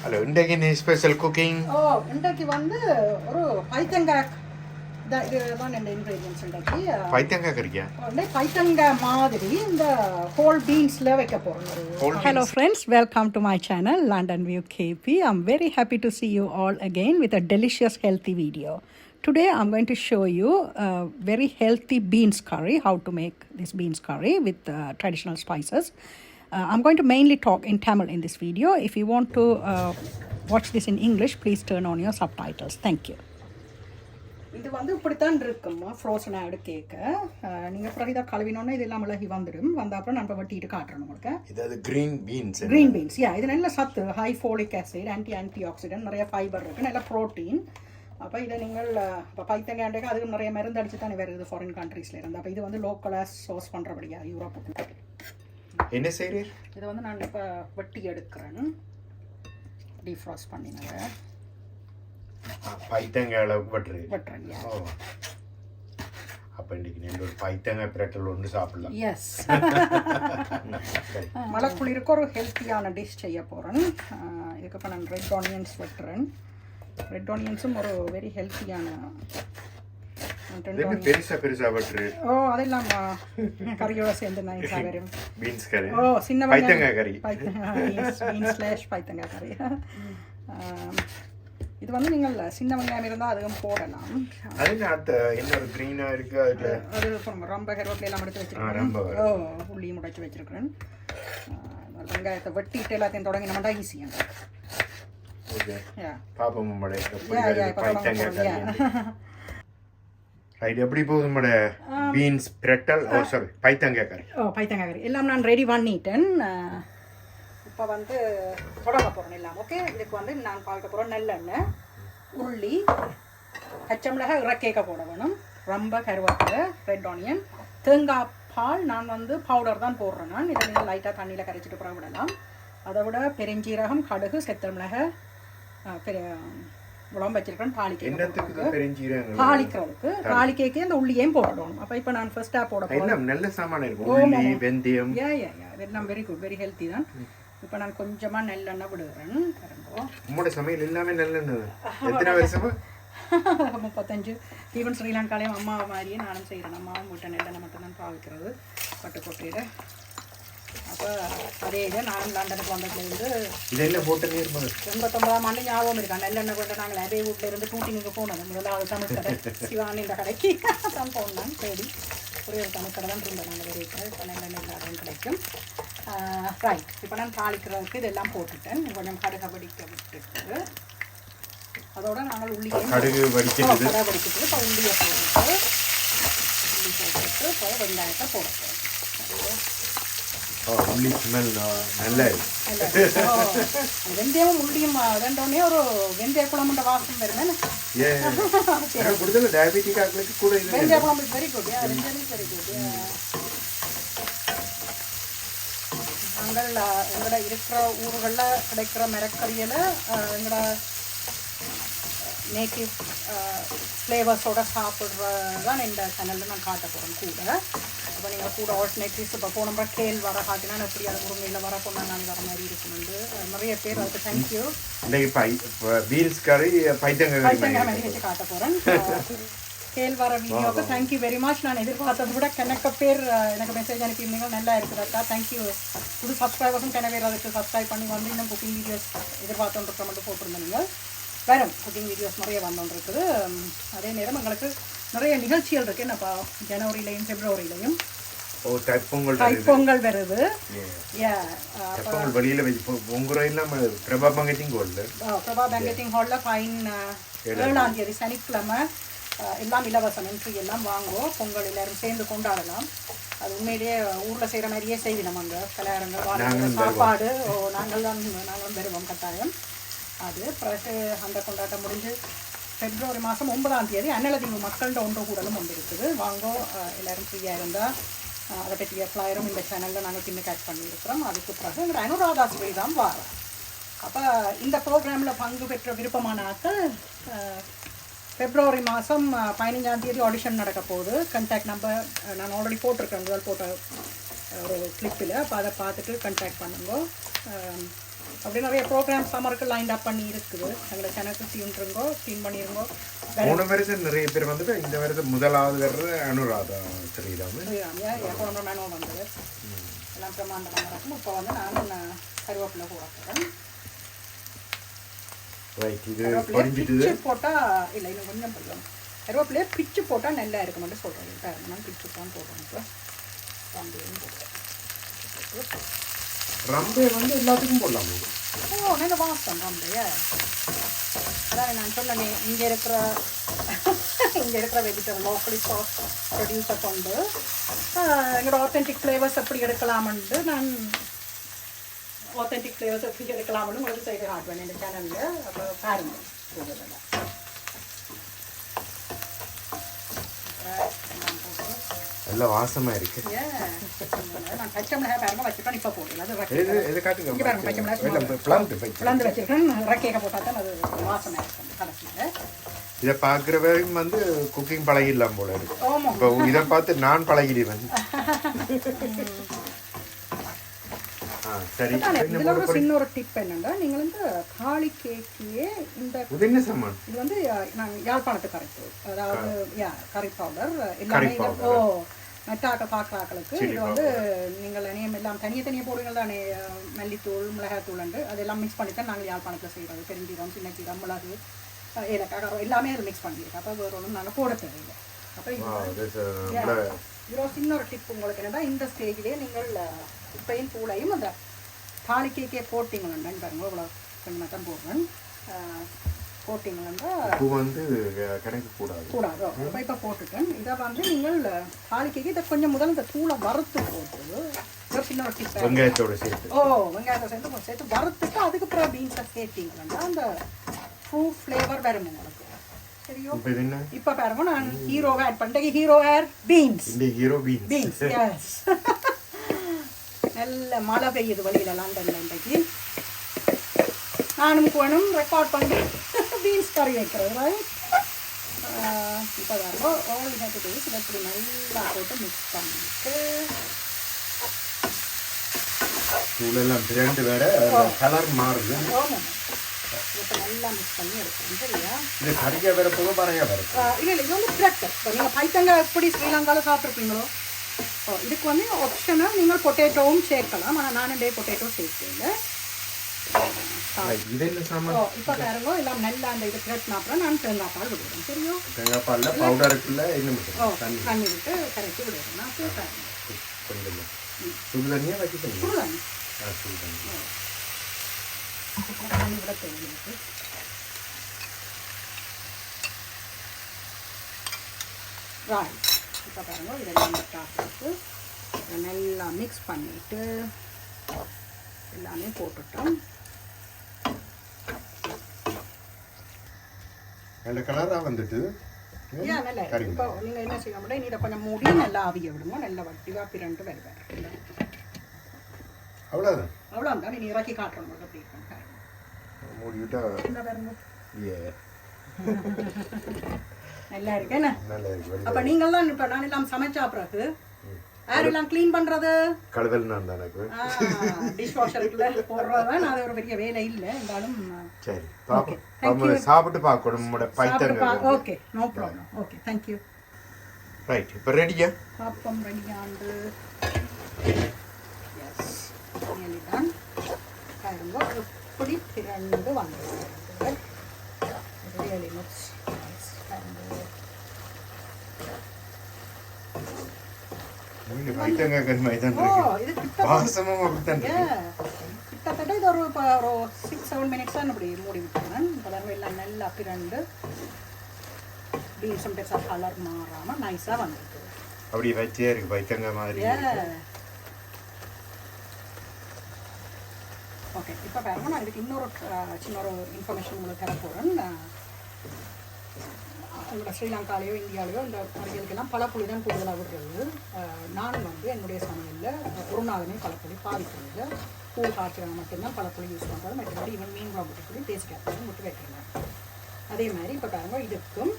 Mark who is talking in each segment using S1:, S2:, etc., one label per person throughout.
S1: Hello, இன்றைக்கு என்ன special cooking?
S2: இன்றைக்கு வந்து ஒரு பைத்தங்காய் இதுதான் இந்த இன்கிரீடியன்ஸ் இன்றைக்கு.
S1: பைத்தங்காய் கறியா?
S2: பைத்தங்காய் மாதிரி இந்த ஹோல் பீன்ஸ்ல வைக்க போறோம். Hello friends, welcome to my channel London View KP. I'm very happy to see you all again with a delicious healthy video. Today I'm going to show you a very healthy beans curry, how to make this beans curry with traditional spices. I'm going to mainly talk in Tamil in this video. If you want to watch this in English, please turn on your subtitles. Thank you. இது வந்து இப்படித்தான் இருக்கும்மா frozen ஆடு கேக்க. நீங்கள் அப்புறம் இதை கழுவினோன்னா இது எல்லாம் மிளகி வந்துடும். வந்த அப்புறம் நம்ம வட்டிட்டு காட்டுறோம் உங்களுக்கு.
S1: இது கிரீன் பீன்ஸ்.
S2: கிரீன் பீன்ஸ், யா, இது நல்ல சத்து, high folic acid, anti accident, நிறைய ஃபைபர் இருக்குது, நல்ல ப்ரோட்டீன். அப்போ இதை நீங்கள் இப்போ பைத்தங்காய்க்கு அதுக்கு நிறைய மருந்து அடிச்சு தானே வருது ஃபாரின் கண்ட்ரீஸில் இருந்து. அப்போ இது வந்து லோக்கலாக சோர்ஸ் பண்ணுறபடியா யூரோப்புக்கு.
S1: என்ன செய்கிறீர்?
S2: இதை வந்து நான் இப்போ வெட்டி எடுக்கிறேன், டீஃப்ராஸ்ட் பண்ணினதை.
S1: பைத்தங்காய் வெட்டுறேன்.
S2: ஓ,
S1: அப்போ இன்றைக்கி நீங்கள் ஒரு பைத்தங்காய் பிரட்டல் ஒன்று சாப்பிடலாம்.
S2: எஸ், மலைக்குளிருக்கு ஒரு ஹெல்த்தியான டிஷ் செய்ய போகிறேன். இதுக்கு இப்போ நான் ரெட் ஆனியன்ஸ் வெட்டுறேன். ரெட் ஆனியன்ஸும் ஒரு வெரி ஹெல்த்தியான.
S1: பெருசா வெட்டுரு.
S2: ஓ, அதெல்லாம் கறியோட சேர்ந்து நைஸாக வரும்.
S1: பீன்ஸ் கறி.
S2: ஓ, சின்ன
S1: பைத்தங்காய் கறி.
S2: பீன்ஸ் / பைத்தங்காய் கறி. இது வந்து நீங்கள் சின்ன வெங்காயம் இருந்தால் அதுவும் போடலாம்.
S1: அது இன்னொரு க்ரீனாக இருக்குது.
S2: அதில் அது ரொம்ப கருவேப்பிலை எல்லாம் எடுத்து வச்சுருக்கேன். ஓ, உள்ளியும் உடைச்சி வச்சுருக்கிறேன். வெங்காயத்தை வெட்டிட்டு எல்லாத்தையும் தொடங்கி நம்மடா ஈஸியாக.
S1: பாப்போம் பைத்தங்காய் கறி. ரைட், எப்படி போகுது நம்மட பீன்ஸ் பிரட்டல்? ஓ சாரி, பைத்தங்காய் கறி.
S2: ஓ, பைத்தங்காய் கறி எல்லாம் நான் ரெடி பண்ணிட்டேன். இப்போ வந்து தொடங்க போகிறேன் எல்லாம். ஓகே, இதுக்கு வந்து நான் பார்க்க போகிறோம் நல்லெண்ணெய், உள்ளி, பச்சை மிளகாய் இறக்கேக்க போட வேணும், ரொம்ப கருவேப்பிலை, ரெட் ஆனியன், தேங்காய் பால். நான் வந்து பவுடர் தான் போடுறேன். நான் இதை நீங்கள் லைட்டாக தண்ணியில் கரைச்சிட்டு புற விடலாம். அதை விட பெருஞ்சீரகம், கடுகு, செத்தல் மிளகாய், உடம்பு வச்சிருக்கேன் தாளிக்கிறதுக்கு. தாளிக்கைக்கு அந்த உள்ளியையும் போடணும். அப்போ இப்போ நான் ஃபர்ஸ்ட்டாக போட போகிறேன்.
S1: நல்ல சாமான இருக்கும், உள்ளி, வெந்தயம்.
S2: இதெல்லாம் வெரி குட், வெரி ஹெல்த்தி தான். இப்போ நான் கொஞ்சமாக நெல்லெண்ணெய் விடுறேன்.
S1: உங்களோட சமையல் எல்லாமே நல்லெண்ணெய். எத்தனை வருஷமா?
S2: 35. ஈவன் ஸ்ரீலங்காலையும் அம்மா மாதிரியே நானும் செய்கிறேன். அம்மாவும் வீட்டை நெல்லெண்ணெய் மட்டும் தான் பாவிக்கிறது, பட்டுக்கொட்டையில். அப்போ அதே இதை நான் லண்டனுக்கு வந்ததுலேருந்து
S1: இதெல்லாம் போட்டு
S2: 89ஆம் ஆண்டு ஞாபகம் இருக்கா. நெல்லெண்ணெய் கொண்டு நாங்கள் அதே வீட்டில் இருந்து டூட்டிங்கு போனது. முதலாவது சமைக்கடை சிவானி இந்த கடைக்கு தான் போனேன். சரி, ஒரே ஒரு சமைக்கடை தான் இருந்தேன் நாங்கள் வெறிக்கிறேன். இப்போ நெல்லெண்ணெய் இல்லாதான் கிடைக்கும். ரைட், இப்போ நான் தாளிக்கிறதுக்கு இதெல்லாம் போட்டுட்டேன். கொஞ்சம் கடுகை வடிக்க விட்டுட்டு அதோட நாங்கள்
S1: கடுகு வடிக்கிட்டு
S2: இப்போ உள்ளியை போட்டுட்டு இப்போ வெங்காயத்தை போடுறோம்.
S1: உள்ளி ஸ்மெல் நல்லா
S2: வெந்தயமும் உள்ளியும் ரெண்டோடனே ஒரு வெந்தய குழம்புன்ற வாசம் வருமே.
S1: டயபெட்டிக் ஆக்களுக்கு கூட
S2: வெந்தய குழம்பு வெரி குட். Very good. நாங்கள் எங்களோட இருக்கிற ஊர்களில் கிடைக்கிற மரக்கறியில் எங்களோட நேட்டிவ் ஃப்ளேவர்ஸோடு சாப்பிட்றது தான் இந்த சேனலில் நான் காட்ட போகிறேன் கூட. அப்போ நீங்கள் கூட ஆல்டர்னேட்டிவ்ஸ் இப்போ போனப்போ கேள் வர காட்டினா எப்படி அது முருங்கையில் வர போனால் நான் வர மாதிரி இருக்குமெண்டு நிறைய பேர் அதுக்கு தேங்க்யூ.
S1: பீன்ஸ் கறி பைத்தங்காய்
S2: மாதிரி வச்சு காட்ட போகிறேன். கேள் வர வீடியோவுக்கு தேங்க்யூ வெரி மச். நான் எதிர்பார்த்தது விட கணக்க பேர் எனக்கு மெசேஜ் அனுப்பியிருந்தீங்க, நல்லா இருக்குது அக்கா, தேங்க்யூ. புது சப்ஸ்கிரைபர்ஸும் கன பேர் அதுக்கு சப்ஸ்கிரைப் பண்ணி வந்து இன்னும் குக்கிங் வீடியோஸ் எதிர்பார்த்தோன்ற மட்டும் போட்டிருந்தேன். நீங்கள் வேறு குக்கிங் வீடியோஸ் நிறைய வந்தோன்ருக்குது. அதே நேரம் எங்களுக்கு நிறைய நிகழ்ச்சிகள் இருக்குது. என்னப்பா, ஜனவரியிலையும் பிப்ரவரியிலையும் தைப்பொங்கல் வருது.
S1: பிரபா பேங்கெட்டிங்
S2: ஹாலில் ஃபைன் 7ஆம் தேதி சனிக்கிழமை எல்லாம் இலவசம், என்ட்ரி எல்லாம் வாங்குவோம். பொங்கல் எல்லாரும் சேர்ந்து கொண்டாடலாம். அது உண்மையிலேயே ஊரில் செய்கிற மாதிரியே செய்து நம்ம அங்கே கல்யாணங்கள் சாப்பாடு நாங்களும் வருவோம் கட்டாயம். அது பிறகு அந்த கொண்டாட்டம் முடிஞ்சு பிப்ரவரி மாதம் 9ஆம் தேதி அன்னலதீவு மக்கள்கிட்ட ஒன்று கூடலும் ஒன்று இருக்குது. வாங்கோ, எல்லோரும் ஃப்ரீயாக இருந்தால் அதை பற்றிய ஃப்ளையரும் இந்த சேனலில் நாங்கள் பின்ன கேட் பண்ணியிருக்கிறோம். அதுக்கு பிறகு எங்களோட அனுராதாஸ்வரி தான் வாரம். அப்போ இந்த ப்ரோக்ராமில் பங்கு பெற்ற விருப்பமான ஆட்கள் பிப்ரவரி மாதம் 15ஆம் தேதி ஆடிஷன் நடக்க போகுது. கண்டாக்ட் நம்பர் நான் ஆல்ரெடி போட்டிருக்கேன், முதல் போட்ட ஒரு கிளிப்பில். அப்போ அதை பார்த்துட்டு கண்டாக்ட் பண்ணுங்க. அப்படி நிறைய ப்ரோக்ராம் சம்மருக்கு லைன் அப் பண்ணி இருக்குது. எங்களை சேனலுக்கு சீன்ருங்கோ, சீன் பண்ணிருங்கோ.
S1: போன வருஷம் நிறைய பேர் வந்துட்டு இந்த வருஷம் முதலாவது வர்றது அனுராதா ஸ்ரீராம்.
S2: போன மெனோ வந்தது எல்லாம் பிரமாண்டமாக நடக்கும். இப்போ வந்து நான் கருவேப்பிலை போடுறேன். பிச்சு போட்டால் இல்லை இன்னும் கொஞ்சம் போடலாம். கருவேப்பிலையே பிச்சு போட்டால் நல்லா இருக்க மட்டும் சொல்கிறேன். நான் பிச்சு தான் போடுறேன். இப்போ ரம்பையும் போடுறேன்.
S1: ரம்பை வந்து எல்லாத்துக்கும் போடலாம்.
S2: ஓ நல்ல வாசம் ரம்பைய. அதாவது நான் சொன்னேன் இங்கே இருக்கிற வெஜிடபிள் லோக்கலி சாஸ் ப்ரொடியூஸை கொண்டு எங்களோட ஆத்தென்டிக் ஃப்ளேவர்ஸ் எப்படி எடுக்கலாம்னு நான் ஆத்தென்டிக் ஃப்ளேவர்ஸ் எப்படி எடுக்கலாம்னு உங்களுக்கு செய்து காட்டுவேன் இந்த சேனலில். அப்போ பாருங்க போடுறதில்ல.
S1: நல்ல வாசமா இருக்கு.
S2: நான் பச்சை மிளகாய் பாருங்க வச்சுட்டோம். இப்போ போடல அது பச்சை மிளகாய் பிளந்து வச்சிருக்கேன். ரக்கையை போட்டால் தான் அது வாசனை இருக்கும் கடைசியில்.
S1: இதை பார்க்குறவரையும் வந்து குக்கிங் பழகிடலாம் போல இருக்கு.
S2: ஆமாம்,
S1: இப்போ இதை பார்த்து நான் பழகிடுவேன். சரி,
S2: இதில் ஒரு சின்ன ஒரு டிப் என்னன்னா, நீங்கள் வந்து தாலி கேக்கியே இந்த
S1: என்ன சாமான்
S2: இது வந்து நாங்கள் யாழ்ப்பாணத்து கரைப்பு, அதாவது கறி பவுடர் எல்லாமே. ஓ மெட்டாக்க பார்க்குறாக்களுக்கு இது வந்து நீங்கள் இணையம் எல்லாம் தனியாக போடுவீங்க தானே, மல்லித்தூள் மிளகாத்தூள் உண்டு அதெல்லாம் மிக்ஸ் பண்ணி தான் நாங்கள் யாழ்ப்பாணத்தில் செய்கிறோம். பெருஞ்சீரம் சின்ன கீரம் மிளகு ஏலக்காய் எல்லாமே அது மிக்ஸ் பண்ணியிருக்கோம். அப்போ வேறு ஒன்றும் நாங்கள் போட தேவையில்லை. அப்போ இது ஒரு சின்ன ஒரு டிப் உங்களுக்கு என்னன்னா, இந்த ஸ்டேஜ்லேயே நீங்கள் உப்பையும் தூளையும் அந்த தாலி கேக்கே போட்டிங்களா பாருங்க. இவ்வளோ கொஞ்சமாக தான் போடுறேன். போட்டிங்களா
S1: வந்து கணக்கு கூடாது.
S2: அப்போ இப்போ போட்டுட்டேன். இதை வந்து நீங்கள் தாலி கேக்கு இதை கொஞ்சம் முதல்ல இந்த தூளை வறுத்து போட்டு ஒரு சின்ன ஒரு டிப்
S1: வெங்காயத்தோடு சேர்த்து
S2: வெங்காயத்தை சேர்த்து வறுத்துட்டு அதுக்கப்புறம் பீன்ஸை சேர்த்திங்களா அந்த ஃப்ரூட் ஃப்ளேவர் வரும் உங்களுக்கு. சரியோ? இப்போ பாருங்க நான் ஹீரோவை ஆட் பண்ணிட்டேன். Hero air beans. பீன்ஸ் எஸ். நல்ல மழை பெய்யுது வழியில் லண்டனில் இன்றைக்கு. நானும் போனும் ரெக்கார்ட் பண்ணி பீன்ஸ் கறி வைக்கிறது. ரைட்? இப்போ பாருங்க ஆல் ஹேப்பி இதை இப்படி நல்லா போட்டு மிக்ஸ் பண்ணிட்டு
S1: தூளெல்லாம் பிராண்டு வேற கலர் மாறுது.
S2: ஆமாம், இப்போ நல்லா மிக்ஸ் பண்ணி எடுக்கணும். சரியா?
S1: இது கறியாக வேற போக பறையா வேறு
S2: இல்லை இது வந்து பிரெட். இப்போ நீங்கள் பைத்தங்காய் எப்படி ஸ்ரீலங்காவில் சாப்பிட்ருப்பீங்களோ இதுக்கு வந்து ஆப்ஷனாக நீங்கள் பொட்டேட்டோவும் சேர்க்கலாம். ஆனால் நானும் பொட்டேட்டோ சேர்த்துங்க. இப்போ பாருங்க எல்லாம் நல்லா அந்த இது பிரெட் அப்புறம் நான் தேங்காய் பால் விடுவேன். சரியோ?
S1: தேங்காய் பாலில் பவுடர் இருக்குல்ல
S2: தண்ணி விட்டு கரைச்சி விடுவேன். நான்
S1: சுடு தண்ணியாக வச்சுக்கணும்.
S2: சுடு தண்ணி தண்ணி விட தேவையில்லை. ரைட். இப்போ பாருங்க இதெல்லாம் போட்டு நல்லா மிக்ஸ் பண்ணிவிட்டு எல்லாமே போட்டுட்டோம்.
S1: நல்ல கலராக வந்துட்டு
S2: நல்லா இப்போ நீங்கள் என்ன செய்ய முடியும், நீ இதை கொஞ்சம் மூடி நல்லா ஆவிய விடுங்க. நல்லா வட்டிவாக பிறண்டு வருவார். அவ்வளோதான். நீ இறக்கி காட்டுறோம் அப்படி இருக்கேன்.
S1: மூடிவிட்டா
S2: நல்லா இருக்கு என்ன? அப்போ நீங்கள் தான் இப்போ நான் எல்லாம் சமைச்சா பிறகு யாரெல்லாம் க்ளீன் பண்ணுறது?
S1: கழுதல் நான் தானே
S2: டிஷ் வாஷருக்குள்ள போடுறதான். அது ஒரு பெரிய வேலை இல்லை இருந்தாலும்.
S1: சரி, சாப்பிட்டு பார்க்கணும் நம்மளோட பைத்தங்காய்.
S2: Okay, no problem. Okay, thank you.
S1: Right, இப்போ ரெடியா?
S2: பாப்பம் ரெடியாண்டு. S, really ton. பாருங்க எப்படி திரண்டு வந்து ரியலி லுக்ஸ் நைஸ். பாருங்க கிட்டத்தட்ட இது ஒரு 6-7 மினிட்ஸ் தான் இப்படி மூடி விட்டுருவேன். கலர் எல்லாம் நல்லா பிறண்டு பீன்ஸும் பெருசாக கலர் மாறாமல் நைஸாக வந்துருக்கு.
S1: அப்படி வச்சே இருக்கு பைத்தங்காய் மாதிரி.
S2: ஓகே, இப்போ பாருங்க நான் இதுக்கு இன்னொரு சின்ன ஒரு இன்ஃபர்மேஷன் உங்களுக்கு தர போகிறேன். உங்களோட ஸ்ரீலங்காலேயோ இந்தியாவிலையோ இந்த மரியாதைக்கெல்லாம் பழப்புளி தான் கூடுதலாக விடுறது. நானும் வந்து என்னுடைய சமையலில் ஒரு நாளுமே பழப்புளி பாதிக்கிறது. பூ காய்ச்சிறவங்க மட்டும்தான் பழப்புளி யூஸ் பண்ணுறது. மற்றபடி இவன் மீன் குழம்புக்குள்ளி டேஸ்ட் கேட்கறது முட்டு வைக்கிறேன். அதே மாதிரி இப்போ பாருங்க இதுக்கும்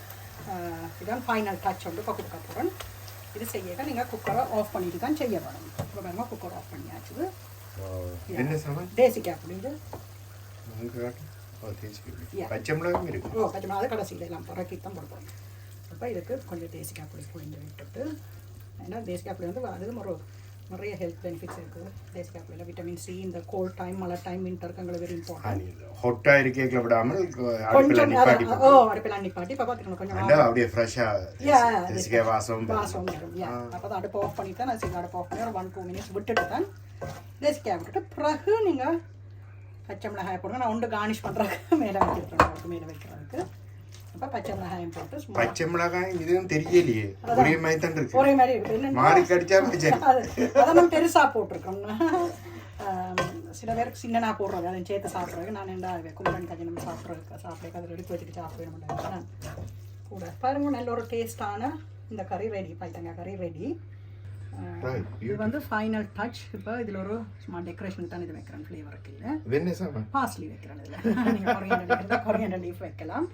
S2: இதான் ஃபைனல் டச் வந்து இப்போ கொடுக்க போகிறேன். இது செய்ய நீங்கள் குக்கரை ஆஃப் பண்ணிட்டு தான் செய்ய வேணும். இப்போ பாருங்க குக்கர் ஆஃப் பண்ணியாச்சு.
S1: என்ன சமையல்?
S2: தேசிக்காய் அப்படி இது
S1: பச்சை மிளகாயும் இருக்கு.
S2: ஓ பச்சை மிளகா கடைசியில் எல்லாம் புறக்கி தான் போடுவோம். அப்போ இதுக்கு கொஞ்சம் தேசிக்காய் புளி புளிஞ்சு விட்டுட்டு, ஏன்னா தேசிக்காய் புளி வந்து அது நிறைய ஹெல்த் பெனிஃபிட்ஸ் இருக்குது. தேசிக்காய் புளியில் விட்டமின் சி, இந்த கோல்ட் டைம், மழை டைம், வின்டருக்கு எங்களுக்கு வெரி இம்பார்ட்டன்ட்.
S1: ஹொட்டாக இருக்கேக்கில் விடாமல்
S2: கொஞ்சம் அடுப்பில் நிப்பாட்டி இப்போ பார்த்துக்கணும் கொஞ்சம்
S1: அப்படியே ஃப்ரெஷ்ஷாக தேசிக்காய் வாசம்
S2: வரும். அப்போ தான் அடுப்பு ஆஃப் பண்ணிட்டு தான் நான் அடுப்பு ஆஃப் பண்ணி ஒரு 1-2 மினிட்ஸ் விட்டுட்டு தான் தேசிக்காய் விட்டுட்டு பிறகு நீங்கள் பச்சை மிளகாய் போடுங்க. நான் ஒன்று கார்னிஷ் பண்ணுறதுக்கு மேலே வைக்கிறதுக்கு மேலே வைக்கிறதுக்கு. அப்போ பச்சை மிளகாயம் போட்டு
S1: பச்சை மிளகாய் இதுவும் தெரியலையே, ஒரே மாதிரி தான் இருக்கு.
S2: ஒரே மாதிரி இருக்கு.
S1: மாறி கடிச்சா
S2: அதை நம்ம பெருசாக போட்டிருக்கோம். சில பேருக்கு சின்னனா போடுறது அதை சேர்த்து சாப்பிட்றதுக்கு. நான் என்ன கும்பன் கஞ்சி நம்ம சாப்பிட்றதுக்கு அதில் எடுத்து வச்சுட்டு சாப்பிட மாட்டேன் கூட. பாருங்க நல்ல ஒரு டேஸ்டான இந்த கறி ரெடி, பைத்தங்காய் கறி ரெடி. இது வந்து ஃபைனல் டச். இப்போ இதில் ஒரு சும்மா டெக்கரேஷனுக்கு தான் இது வைக்கிறேன். ஃப்ளேவருக்கு இல்லை, பாஸ்லி வைக்கிறேன். இதில் நீங்கள் கொரியண்டர் லீஃப் வைக்கலாம்.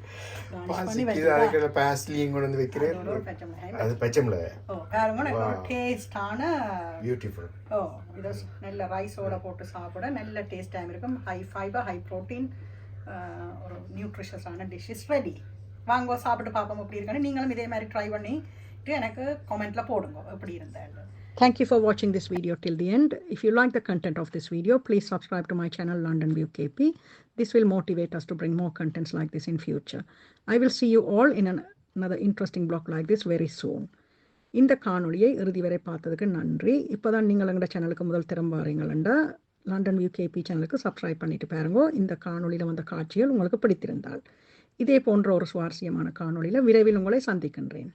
S1: பச்சை மிளகாய்
S2: ஓ பாருங்க நல்ல ஒரு டேஸ்டான
S1: பியூட்டிஃபுல்.
S2: ஓ இது நல்ல ரைஸோட போட்டு சாப்பிட நல்ல டேஸ்டாக இருக்கும். ஹை ஃபைபர், ஹை ப்ரோட்டீன், ஒரு நியூட்ரிஷியஸான டிஷ் இஸ் ரெடி. வாங்க சாப்பிட்டு பார்ப்போம் எப்படி இருக்குன்னு. நீங்களும் இதே மாதிரி ட்ரை பண்ணி எனக்கு கமெண்ட்டில் போடுங்க எப்படி இருந்தால். Thank you for watching this video till the end. If you like the content of this video, please subscribe to my channel London View KP. This will motivate us to bring more contents like this in future. I will see you all in another interesting blog like this very soon. இந்த காணொளியை இறுதி வரை பார்த்ததுக்கு நன்றி. இப்போ தான் நீங்கள் எங்கள் சேனலுக்கு முதல் திரும்ப வரீங்களா, லண்டன் வியூ கேபி சேனலுக்கு சப்ஸ்கிரைப் பண்ணிட்டு பாருங்க. இந்த காணொளியில் வந்த காட்சிகள் உங்களுக்கு பிடித்திருந்தால் இதே போன்ற ஒரு சுவாரஸ்யமான காணொளியில் விரைவில் உங்களை சந்திக்கின்றேன்.